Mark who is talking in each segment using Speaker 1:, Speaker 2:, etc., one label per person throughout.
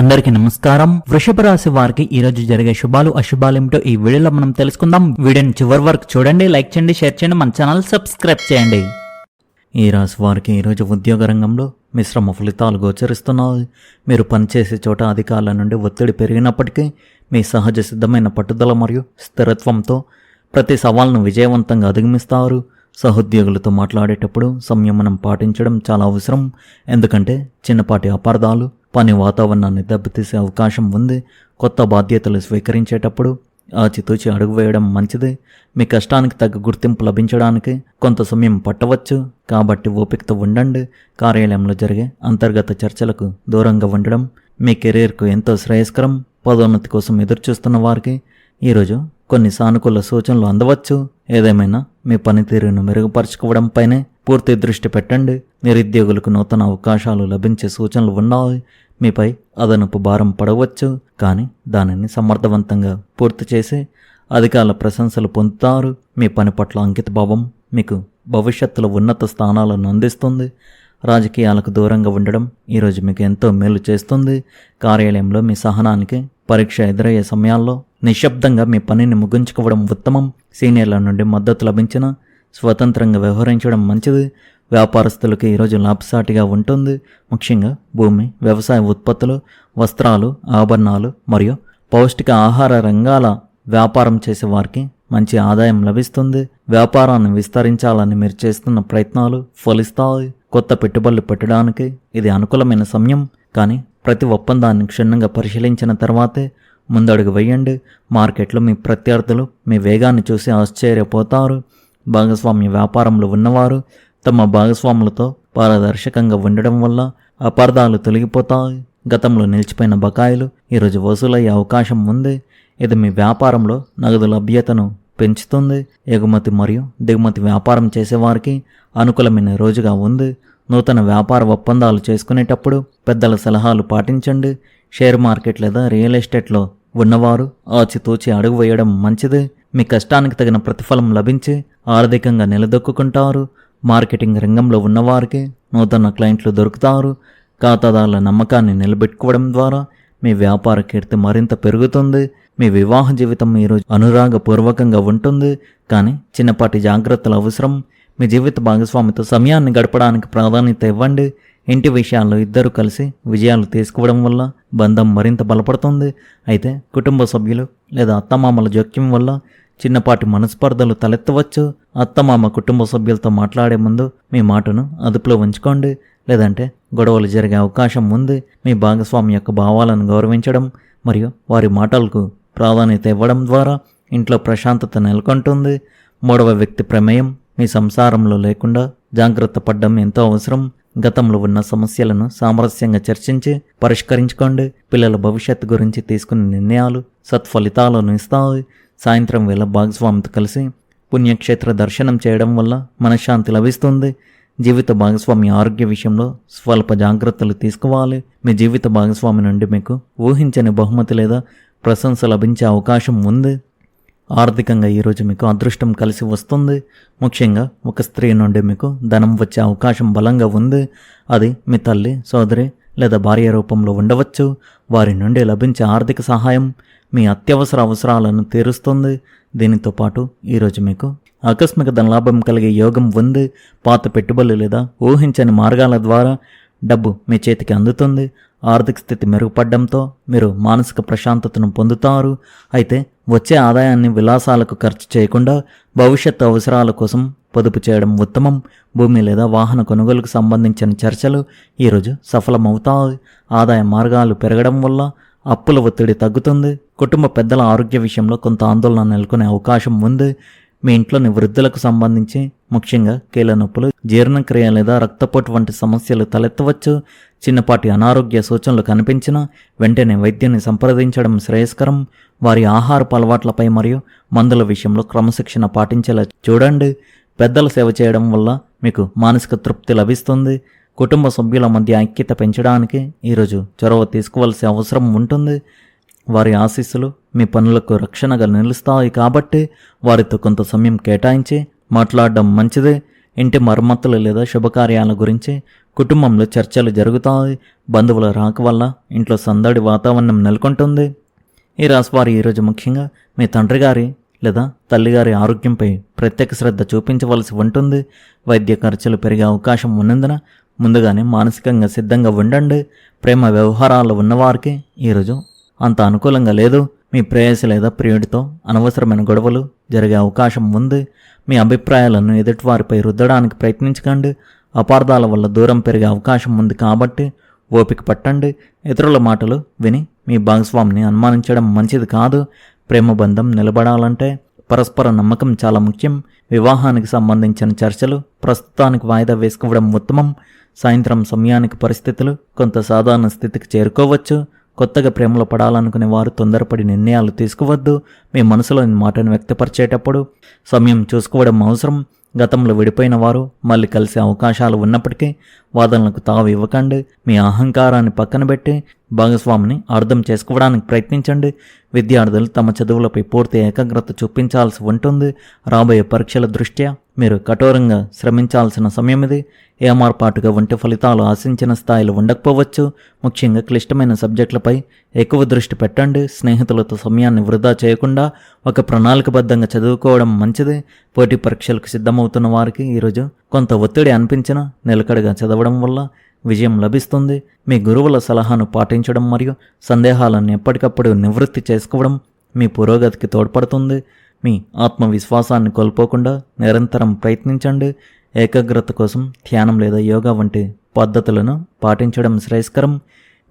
Speaker 1: అందరికీ నమస్కారం. వృషభ రాశి వారికి ఈ రోజు జరిగే శుభాలు అశుభాలు ఏమిటో ఈ వీడియోలో మనం తెలుసుకుందాం. వీడియోని చివరి వరకు చూడండి, లైక్ చేయండి, షేర్ చేయండి, మన ఛానల్ సబ్స్క్రైబ్ చేయండి. ఈ రాశి వారికి ఈరోజు ఉద్యోగ రంగంలో మిశ్రమ ఫలితాలు గోచరిస్తున్నాయి. మీరు పనిచేసే చోట అధికారుల నుండి ఒత్తిడి పెరిగినప్పటికీ మీ సహజ సిద్ధమైన పట్టుదల మరియు స్థిరత్వంతో ప్రతి సవాల్ను విజయవంతంగా అధిగమిస్తారు. సహోద్యోగులతో మాట్లాడేటప్పుడు సంయమనం పాటించడం చాలా అవసరం. ఎందుకంటే చిన్నపాటి అపార్థాలు పని వాతావరణాన్ని దెబ్బతీసే అవకాశం ఉంది. కొత్త బాధ్యతలు స్వీకరించేటప్పుడు ఆచితూచి అడుగు వేయడం మంచిది. మీ కష్టానికి తగ్గ గుర్తింపు లభించడానికి కొంత సమయం పట్టవచ్చు, కాబట్టి ఓపికతో ఉండండి. కార్యాలయంలో జరిగే అంతర్గత చర్చలకు దూరంగా ఉండడం మీ కెరీర్కు ఎంతో శ్రేయస్కరం. పదోన్నతి కోసం ఎదురుచూస్తున్న వారికి ఈరోజు కొన్ని సానుకూల సూచనలు అందవచ్చు. ఏదేమైనా మీ పనితీరును మెరుగుపరచుకోవడంపైనే పూర్తి దృష్టి పెట్టండి. నిరుద్యోగులకు నూతన అవకాశాలు లభించే సూచనలు ఉన్నాయి. మీపై అదనపు భారం పడవచ్చు, కానీ దానిని సమర్థవంతంగా పూర్తి చేసి అధికారుల ప్రశంసలు పొందుతారు. మీ పని పట్ల అంకితభావం మీకు భవిష్యత్తులో ఉన్నత స్థానాలను అందిస్తుంది. రాజకీయాలకు దూరంగా ఉండడం ఈరోజు మీకు ఎంతో మేలు చేస్తుంది. కార్యాలయంలో మీ సహనానికి పరీక్ష ఎదురయ్యే సమయాల్లో నిశ్శబ్దంగా మీ పనిని ముగించుకోవడం ఉత్తమం. సీనియర్ల నుండి మద్దతు లభించిన స్వతంత్రంగా వ్యవహరించడం మంచిది. వ్యాపారస్తులకు ఈరోజు లాభసాటిగా ఉంటుంది. ముఖ్యంగా భూమి, వ్యవసాయ ఉత్పత్తులు, వస్త్రాలు, ఆభరణాలు మరియు పౌష్టిక ఆహార రంగాల వ్యాపారం చేసే వారికి మంచి ఆదాయం లభిస్తుంది. వ్యాపారాన్ని విస్తరించాలని మీరు చేస్తున్న ప్రయత్నాలు ఫలిస్తాయి. కొత్త పెట్టుబడులు పెట్టడానికి ఇది అనుకూలమైన సమయం, కానీ ప్రతి ఒప్పందాన్ని క్షుణ్ణంగా పరిశీలించిన తర్వాతే ముందడుగు వేయండి. మార్కెట్లో మీ ప్రత్యర్థులు మీ వేగాన్ని చూసి ఆశ్చర్యపోతారు. భాగస్వామ్య వ్యాపారంలో ఉన్నవారు తమ భాగస్వాములతో పారదర్శకంగా ఉండడం వల్ల అపార్థాలు తొలగిపోతాయి. గతంలో నిలిచిపోయిన బకాయిలు ఈరోజు వసూలయ్యే అవకాశం ఉంది. ఇది మీ వ్యాపారంలో నగదు లభ్యతను పెంచుతుంది. ఎగుమతి మరియు దిగుమతి వ్యాపారం చేసేవారికి అనుకూలమైన రోజుగా ఉంది. నూతన వ్యాపార ఒప్పందాలు చేసుకునేటప్పుడు పెద్దల సలహాలు పాటించండి. షేర్ మార్కెట్ లేదా రియల్ ఎస్టేట్లో ఉన్నవారు ఆచితూచి అడుగు వేయడం మంచిది. మీ కష్టానికి తగిన ప్రతిఫలం లభించి ఆర్థికంగా నిలదొక్కుంటారు. మార్కెటింగ్ రంగంలో ఉన్నవారికి నూతన క్లయింట్లు దొరుకుతారు. ఖాతాదారుల నమ్మకాన్ని నిలబెట్టుకోవడం ద్వారా మీ వ్యాపార కీర్తి మరింత పెరుగుతుంది. మీ వివాహ జీవితం ఈరోజు అనురాగపూర్వకంగా ఉంటుంది, కానీ చిన్నపాటి జాగ్రత్తలు అవసరం. మీ జీవిత భాగస్వామితో సమయాన్ని గడపడానికి ప్రాధాన్యత ఇవ్వండి. ఇంటి విషయాల్లో ఇద్దరు కలిసి విజయాలు తీసుకోవడం వల్ల బంధం మరింత బలపడుతుంది. అయితే కుటుంబ సభ్యులు లేదా అత్తమామల జోక్యం వల్ల చిన్నపాటి మనస్పర్ధలు తలెత్తవచ్చు. అత్తమామ కుటుంబ సభ్యులతో మాట్లాడే ముందు మీ మాటను అదుపులో ఉంచుకోండి, లేదంటే గొడవలు జరిగే అవకాశం ఉంది. మీ భాగస్వామి యొక్క భావాలను గౌరవించడం మరియు వారి మాటలకు ప్రాధాన్యత ఇవ్వడం ద్వారా ఇంట్లో ప్రశాంతత నెలకొంటుంది. మూడవ వ్యక్తి ప్రమేయం మీ సంసారంలో లేకుండా జాగ్రత్త పడడం ఎంతో అవసరం. గతంలో ఉన్న సమస్యలను సామరస్యంగా చర్చించి పరిష్కరించుకోండి. పిల్లల భవిష్యత్తు గురించి తీసుకునే నిర్ణయాలు సత్ఫలితాలను ఇస్తాయి. సాయంత్రం వేళ భాగస్వామితో కలిసి పుణ్యక్షేత్ర దర్శనం చేయడం వల్ల మనశ్శాంతి లభిస్తుంది. జీవిత భాగస్వామి ఆరోగ్య విషయంలో స్వల్ప జాగ్రత్తలు తీసుకోవాలి. మీ జీవిత భాగస్వామి నుండి మీకు ఊహించని బహుమతి లేదా ప్రశంస లభించే అవకాశం ఉంది. ఆర్థికంగా ఈరోజు మీకు అదృష్టం కలిసి వస్తుంది. ముఖ్యంగా ఒక స్త్రీ నుండి మీకు ధనం వచ్చే అవకాశం బలంగా ఉంది. అది మీ తల్లి, సోదరి లేదా భార్య రూపంలో ఉండవచ్చు. వారి నుండి లభించే ఆర్థిక సహాయం మీ అత్యవసర అవసరాలను తీరుస్తుంది. దీనితో పాటు ఈరోజు మీకు ఆకస్మిక ధనలాభం కలిగే యోగం ఉంది. పాత పెట్టుబడులు లేదా ఊహించని మార్గాల ద్వారా డబ్బు మీ చేతికి అందుతుంది. ఆర్థిక స్థితి మెరుగుపడడంతో మీరు మానసిక ప్రశాంతతను పొందుతారు. అయితే వచ్చే ఆదాయాన్ని విలాసాలకు ఖర్చు చేయకుండా భవిష్యత్తు అవసరాల కోసం పొదుపు చేయడం ఉత్తమం. భూమి లేదా వాహన కొనుగోలుకు సంబంధించిన చర్చలు ఈరోజు సఫలమవుతాయి. ఆదాయ మార్గాలు పెరగడం వల్ల అప్పుల ఒత్తిడి తగ్గుతుంది. కుటుంబ పెద్దల ఆరోగ్య విషయంలో కొంత ఆందోళన నెలకొనే అవకాశం ఉంది. మీ ఇంట్లోని వృద్ధులకు సంబంధించి ముఖ్యంగా కీళ్ళ నొప్పులు, జీర్ణక్రియ లేదా రక్తపోటు వంటి సమస్యలు తలెత్తవచ్చు. చిన్నపాటి అనారోగ్య సూచనలు కనిపించినా వెంటనే వైద్యుని సంప్రదించడం శ్రేయస్కరం. వారి ఆహారపు అలవాట్లపై మరియు మందుల విషయంలో క్రమశిక్షణ పాటించేలా చూడండి. పెద్దల సేవ చేయడం వల్ల మీకు మానసిక తృప్తి లభిస్తుంది. కుటుంబ సభ్యుల మధ్య ఐక్యత పెంచడానికి ఈరోజు చొరవ తీసుకోవాల్సిన అవసరం ఉంటుంది. వారి ఆశీస్సులు మీ పనులకు రక్షణగా నిలుస్తాయి, కాబట్టి వారితో కొంత సమయం కేటాయించి మాట్లాడడం మంచిదే. ఇంటి మరమ్మతులు లేదా శుభకార్యాల గురించి కుటుంబంలో చర్చలు జరుగుతాయి. బంధువుల రాక వల్ల ఇంట్లో సందడి వాతావరణం నెలకొంటుంది. ఈ రాశివారు ఈరోజు ముఖ్యంగా మీ తండ్రి గారి లేదా తల్లిగారి ఆరోగ్యంపై ప్రత్యేక శ్రద్ధ చూపించవలసి ఉంటుంది. వైద్య ఖర్చులు పెరిగే అవకాశం ఉన్నందున ముందుగానే మానసికంగా సిద్ధంగా ఉండండి. ప్రేమ వ్యవహారాలు ఉన్నవారికి ఈరోజు అంత అనుకూలంగా లేదు. మీ ప్రేయసి లేదా ప్రియుడితో అనవసరమైన గొడవలు జరిగే అవకాశం ఉంది. మీ అభిప్రాయాలను ఎదుటివారిపై రుద్దడానికి ప్రయత్నించకండి. అపార్థాల వల్ల దూరం పెరిగే అవకాశం ఉంది కాబట్టి ఓపిక పట్టండి. ఇతరుల మాటలు విని మీ భాగస్వామిని అనుమానించడం మంచిది కాదు. ప్రేమ బంధం నిలబడాలంటే పరస్పర నమ్మకం చాలా ముఖ్యం. వివాహానికి సంబంధించిన చర్చలు ప్రస్తుతానికి వాయిదా వేసుకోవడం ఉత్తమం. సాయంత్రం సమయానికి పరిస్థితులు కొంత సాధారణ స్థితికి చేరుకోవచ్చు. కొత్తగా ప్రేమలో పడాలనుకునే వారు తొందరపడి నిర్ణయాలు తీసుకోవద్దు. మీ మనసులోని మాటను వ్యక్తపరిచేటప్పుడు సమయం చూసుకోవడం అవసరం. గతంలో విడిపోయిన వారు మళ్ళీ కలిసే అవకాశాలు ఉన్నప్పటికీ వాదనలకు తావు ఇవ్వకండి. మీ అహంకారాన్ని పక్కన పెట్టి భాగస్వామిని అర్థం చేసుకోవడానికి ప్రయత్నించండి. విద్యార్థులు తమ చదువులపై పూర్తి ఏకాగ్రత చూపించాల్సి ఉంటుంది. రాబోయే పరీక్షల దృష్ట్యా మీరు కఠోరంగా శ్రమించాల్సిన సమయం ఇది. ఏమార్పాటుగా ఉంటే ఫలితాలు ఆశించిన స్థాయిలో ఉండకపోవచ్చు. ముఖ్యంగా క్లిష్టమైన సబ్జెక్టులపై ఎక్కువ దృష్టి పెట్టండి. స్నేహితులతో సమయాన్ని వృధా చేయకుండా ఒక ప్రణాళికబద్ధంగా చదువుకోవడం మంచిది. పోటీ పరీక్షలకు సిద్ధమవుతున్న వారికి ఈరోజు కొంత ఒత్తిడి అనిపించినా నిలకడగా చదవడం వల్ల విజయం లభిస్తుంది. మీ గురువుల సలహాను పాటించడం మరియు సందేహాలను ఎప్పటికప్పుడు నివృత్తి చేసుకోవడం మీ పురోగతికి తోడ్పడుతుంది. మీ ఆత్మవిశ్వాసాన్ని కోల్పోకుండా నిరంతరం ప్రయత్నించండి. ఏకాగ్రత కోసం ధ్యానం లేదా యోగా వంటి పద్ధతులను పాటించడం శ్రేయస్కరం.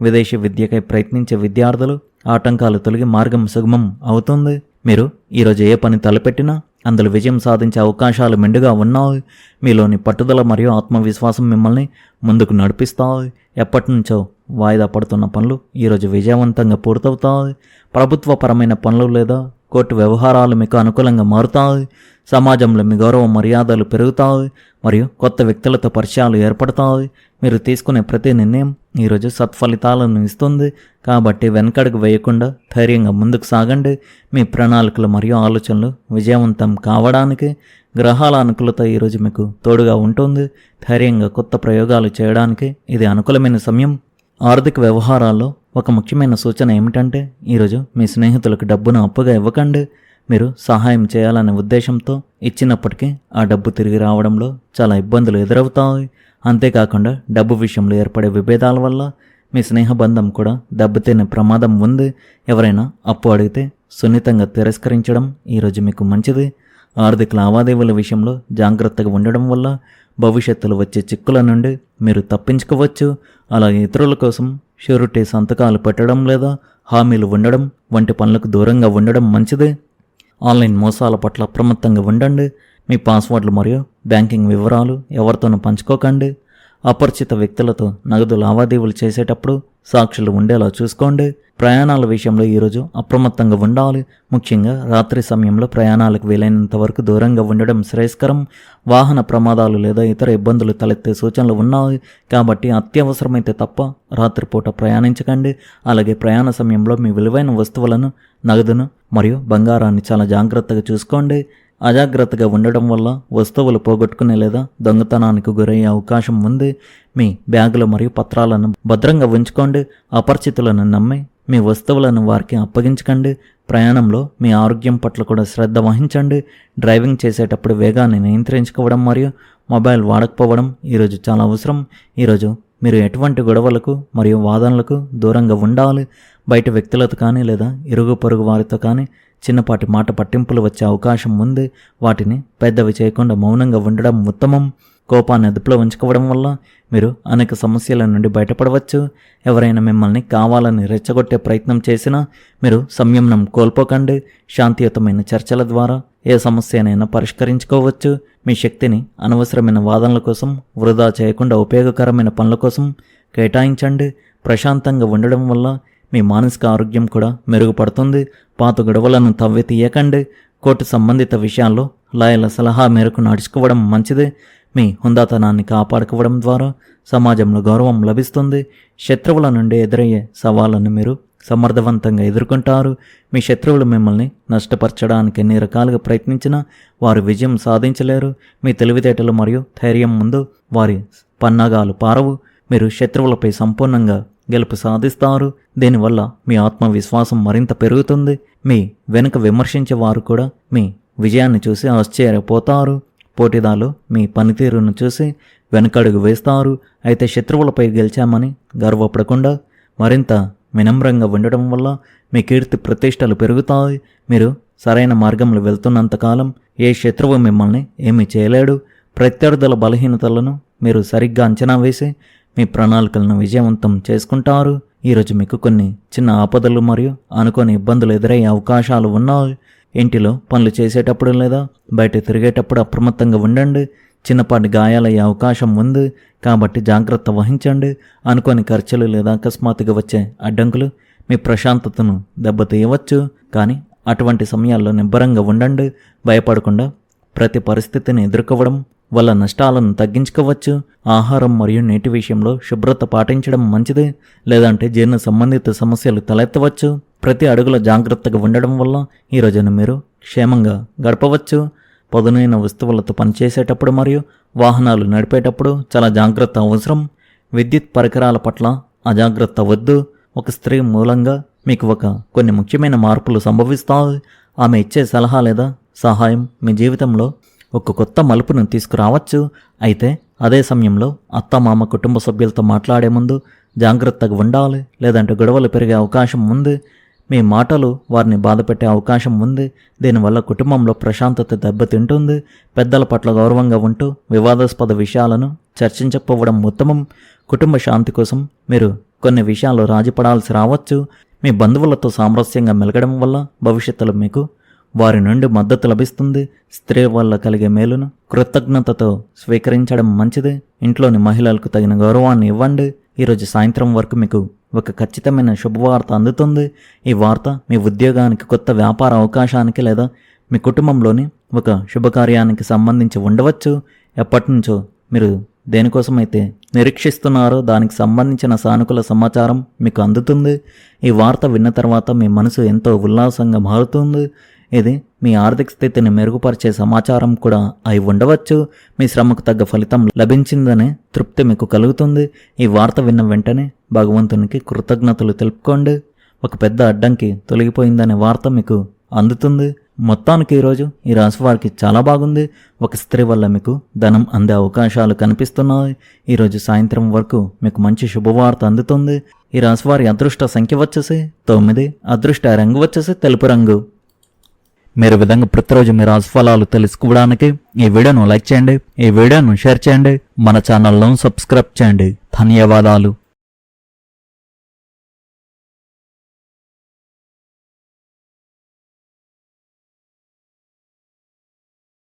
Speaker 1: విదేశీ విద్యకై ప్రయత్నించే విద్యార్థులు ఆటంకాలు తొలగి మార్గం సుగమం అవుతుంది. మీరు ఈరోజు ఏ పని తలపెట్టినా అందులో విజయం సాధించే అవకాశాలు మెండుగా ఉన్నాయి. మీలోని పట్టుదల మరియు ఆత్మవిశ్వాసం మిమ్మల్ని ముందుకు నడిపిస్తాయి. ఎప్పటి నుంచో వాయిదా పడుతున్న పనులు ఈరోజు విజయవంతంగా పూర్తవుతాయి. ప్రభుత్వపరమైన పనులు లేదా కోర్టు వ్యవహారాలు మీకు అనుకూలంగా మారుతాయి. సమాజంలో మీ గౌరవ మర్యాదలు పెరుగుతాయి మరియు కొత్త వ్యక్తులతో పరిచయాలు ఏర్పడతాయి. మీరు తీసుకునే ప్రతి నిర్ణయం ఈరోజు సత్ఫలితాలను ఇస్తుంది. కాబట్టి వెనకడుగు వేయకుండా ధైర్యంగా ముందుకు సాగండి. మీ ప్రణాళికలు మరియు ఆలోచనలు విజయవంతం కావడానికి గ్రహాల అనుకూలత ఈరోజు మీకు తోడుగా ఉంటుంది. ధైర్యంగా కొత్త ప్రయోగాలు చేయడానికి ఇది అనుకూలమైన సమయం. ఆర్థిక వ్యవహారాల్లో ఒక ముఖ్యమైన సూచన ఏమిటంటే ఈరోజు మీ స్నేహితులకు డబ్బును అప్పుగా ఇవ్వకండి. మీరు సహాయం చేయాలనే ఉద్దేశంతో ఇచ్చినప్పటికీ ఆ డబ్బు తిరిగి రావడంలో చాలా ఇబ్బందులు ఎదురవుతాయి. అంతేకాకుండా డబ్బు విషయంలో ఏర్పడే విభేదాల వల్ల మీ స్నేహబంధం కూడా దెబ్బతినే ప్రమాదం ఉంది. ఎవరైనా అప్పు అడిగితే సున్నితంగా తిరస్కరించడం ఈరోజు మీకు మంచిది. ఆర్థిక లావాదేవీల విషయంలో జాగ్రత్తగా ఉండడం వల్ల భవిష్యత్తులో వచ్చే చిక్కుల నుండి మీరు తప్పించుకోవచ్చు. అలాగే ఇతరుల కోసం షూరిటీ సంతకాలు పెట్టడం లేదా హామీలు ఉండడం వంటి పనులకు దూరంగా ఉండడం మంచిది. ఆన్లైన్ మోసాల పట్ల అప్రమత్తంగా ఉండండి. మీ పాస్వర్డ్లు మరియు బ్యాంకింగ్ వివరాలు ఎవరితోనూ పంచుకోకండి. అపరిచిత వ్యక్తులతో నగదు లావాదేవీలు చేసేటప్పుడు సాక్షులు ఉండేలా చూసుకోండి. ప్రయాణాల విషయంలో ఈరోజు అప్రమత్తంగా ఉండాలి. ముఖ్యంగా రాత్రి సమయంలో ప్రయాణాలకు వీలైనంత వరకు దూరంగా ఉండడం శ్రేయస్కరం. వాహన ప్రమాదాలు లేదా ఇతర ఇబ్బందులు తలెత్తే సూచనలు ఉన్నాయి కాబట్టి అత్యవసరమైతే తప్ప రాత్రిపూట ప్రయాణించకండి. అలాగే ప్రయాణ సమయంలో మీ విలువైన వస్తువులను, నగదును మరియు బంగారాన్ని చాలా జాగ్రత్తగా చూసుకోండి. అజాగ్రత్తగా ఉండడం వల్ల వస్తువులు పోగొట్టుకునే లేదా దొంగతనానికి గురయ్యే అవకాశం ఉంది. మీ బ్యాగులు మరియు పత్రాలను భద్రంగా ఉంచుకోండి. అపరిచితులను నమ్మి మీ వస్తువులను వారికి అప్పగించకండి. ప్రయాణంలో మీ ఆరోగ్యం పట్ల కూడా శ్రద్ధ వహించండి. డ్రైవింగ్ చేసేటప్పుడు వేగాన్ని నియంత్రించుకోవడం మరియు మొబైల్ వాడకపోవడం ఈరోజు చాలా అవసరం. ఈరోజు మీరు ఎటువంటి గొడవలకు మరియు వాదనలకు దూరంగా ఉండాలి. బయట వ్యక్తులతో కానీ లేదా ఇరుగు పొరుగు వారితో కానీ చిన్నపాటి మాట పట్టింపులు వచ్చే అవకాశం ఉంది. వాటిని పెద్దవి చేయకుండా మౌనంగా ఉండడం ఉత్తమం. కోపాన్ని అదుపులో ఉంచుకోవడం వల్ల మీరు అనేక సమస్యల నుండి బయటపడవచ్చు. ఎవరైనా మిమ్మల్ని కావాలని రెచ్చగొట్టే ప్రయత్నం చేసినా మీరు సంయమనం కోల్పోకండి. శాంతియుతమైన చర్చల ద్వారా ఏ సమస్యనైనా పరిష్కరించుకోవచ్చు. మీ శక్తిని అనవసరమైన వాదనల కోసం వృధా చేయకుండా ఉపయోగకరమైన పనుల కోసం కేటాయించండి. ప్రశాంతంగా ఉండడం వల్ల మీ మానసిక ఆరోగ్యం కూడా మెరుగుపడుతుంది. పాత గొడవలను తవ్వి తీయకండి. కోర్టు సంబంధిత విషయాల్లో లాయర్ల సలహా మేరకు నడుచుకోవడం మంచిది. మీ హుందాతనాన్ని కాపాడుకోవడం ద్వారా సమాజంలో గౌరవం లభిస్తుంది. శత్రువుల నుండి ఎదురయ్యే సవాళ్లను మీరు సమర్థవంతంగా ఎదుర్కొంటారు. మీ శత్రువులు మిమ్మల్ని నష్టపరచడానికి ఎన్ని రకాలుగా ప్రయత్నించినా వారు విజయం సాధించలేరు. మీ తెలివితేటలు మరియు ధైర్యం ముందు వారి పన్నాగాలు పారవు. మీరు శత్రువులపై సంపూర్ణంగా గెలుపు సాధిస్తారు. దీనివల్ల మీ ఆత్మవిశ్వాసం మరింత పెరుగుతుంది. మీ వెనుక విమర్శించే వారు కూడా మీ విజయాన్ని చూసి ఆశ్చర్యపోతారు. పోటీదారులు మీ పనితీరును చూసి వెనకడుగు వేస్తారు. అయితే శత్రువులపై గెలిచామని గర్వపడకుండా మరింత వినమ్రంగా ఉండడం వల్ల మీ కీర్తి ప్రతిష్టలు పెరుగుతాయి. మీరు సరైన మార్గంలో వెళ్తున్నంతకాలం ఏ శత్రువు మిమ్మల్ని ఏమీ చేయలేడు. ప్రత్యర్థుల బలహీనతలను మీరు సరిగ్గా అంచనా వేసి మీ ప్రణాళికలను విజయవంతం చేసుకుంటారు. ఈరోజు మీకు కొన్ని చిన్న ఆపదలు మరియు అనుకోని ఇబ్బందులు ఎదురయ్యే అవకాశాలు ఉన్నాయి. ఇంటిలో పనులు చేసేటప్పుడు లేదా బయట తిరిగేటప్పుడు అప్రమత్తంగా ఉండండి. చిన్నపాటి గాయాలయ్యే అవకాశం ఉంది కాబట్టి జాగ్రత్త వహించండి. అనుకోని ఖర్చులు లేదా అకస్మాత్తుగా వచ్చే అడ్డంకులు మీ ప్రశాంతతను దెబ్బతీయవచ్చు. కానీ అటువంటి సమయాల్లో నిబ్బరంగా ఉండండి. భయపడకుండా ప్రతి పరిస్థితిని ఎదుర్కోవడం వల్ల నష్టాలను తగ్గించుకోవచ్చు. ఆహారం మరియు నీటి విషయంలో శుభ్రత పాటించడం మంచిది, లేదంటే జీర్ణ సంబంధిత సమస్యలు తలెత్తవచ్చు. ప్రతి అడుగులో జాగ్రత్తగా ఉండడం వల్ల ఈ రోజున మీరు క్షేమంగా గడపవచ్చు. పదునైన వస్తువులతో పనిచేసేటప్పుడు మరియు వాహనాలు నడిపేటప్పుడు చాలా జాగ్రత్త అవసరం. విద్యుత్ పరికరాల పట్ల అజాగ్రత్త వద్దు. ఒక స్త్రీ మూలంగా మీకు కొన్ని ముఖ్యమైన మార్పులు సంభవిస్తాయి. ఆమె ఇచ్చే సలహా లేదా సహాయం మీ జీవితంలో ఒక కొత్త మలుపును తీసుకురావచ్చు. అయితే అదే సమయంలో అత్తమామ కుటుంబ సభ్యులతో మాట్లాడే ముందు జాగ్రత్తగా ఉండాలి, లేదంటే గొడవలు పెరిగే అవకాశం ఉంది. మీ మాటలు వారిని బాధపెట్టే అవకాశం ఉంది. దీనివల్ల కుటుంబంలో ప్రశాంతత దెబ్బతింటుంది. పెద్దల పట్ల గౌరవంగా ఉంటూ వివాదాస్పద విషయాలను చర్చించకపోవడం ఉత్తమం. కుటుంబ శాంతి కోసం మీరు కొన్ని విషయాల్లో రాజీపడాల్సి రావచ్చు. మీ బంధువులతో సామరస్యంగా మెలగడం వల్ల భవిష్యత్తులో మీకు వారి నుండి మద్దతు లభిస్తుంది. స్త్రీ వల్ల కలిగే మేలును కృతజ్ఞతతో స్వీకరించడం మంచిది. ఇంట్లోని మహిళలకు తగిన గౌరవాన్ని ఇవ్వండి. ఈరోజు సాయంత్రం వరకు మీకు ఒక ఖచ్చితమైన శుభవార్త అందుతుంది. ఈ వార్త మీ ఉద్యోగానికి, కొత్త వ్యాపార అవకాశానికి లేదా మీ కుటుంబంలోని ఒక శుభకార్యానికి సంబంధించి ఉండవచ్చు. ఎప్పటి నుంచో మీరు దేనికోసమైతే నిరీక్షిస్తున్నారో దానికి సంబంధించిన సానుకూల సమాచారం మీకు అందుతుంది. ఈ వార్త విన్న తర్వాత మీ మనసు ఎంతో ఉల్లాసంగా మారుతుంది. ఇది మీ ఆర్థిక స్థితిని మెరుగుపరిచే సమాచారం కూడా అయి ఉండవచ్చు. మీ శ్రమకు తగ్గ ఫలితం లభించిందనే తృప్తి మీకు కలుగుతుంది. ఈ వార్త విన్న వెంటనే భగవంతునికి కృతజ్ఞతలు తెలుపుకోండి. ఒక పెద్ద అడ్డంకి తొలగిపోయిందనే వార్త మీకు అందుతుంది. మొత్తానికి ఈరోజు ఈ రాశి వారికి చాలా బాగుంది. ఒక స్త్రీ వల్ల మీకు ధనం అందే అవకాశాలు కనిపిస్తున్నాయి. ఈరోజు సాయంత్రం వరకు మీకు మంచి శుభవార్త అందుతుంది. ఈ రాశి వారి అదృష్ట సంఖ్య వచ్చేసి 9, అదృష్ట రంగు వచ్చేసి తెలుపు రంగు. మీరు విధంగా ప్రతిరోజు మీ రాశి ఫలాలు తెలుసుకోవడానికి ఈ వీడియోను లైక్ చేయండి, ఈ వీడియోను షేర్ చేయండి, మన ఛానల్ను సబ్స్క్రైబ్ చేయండి. ధన్యవాదాలు.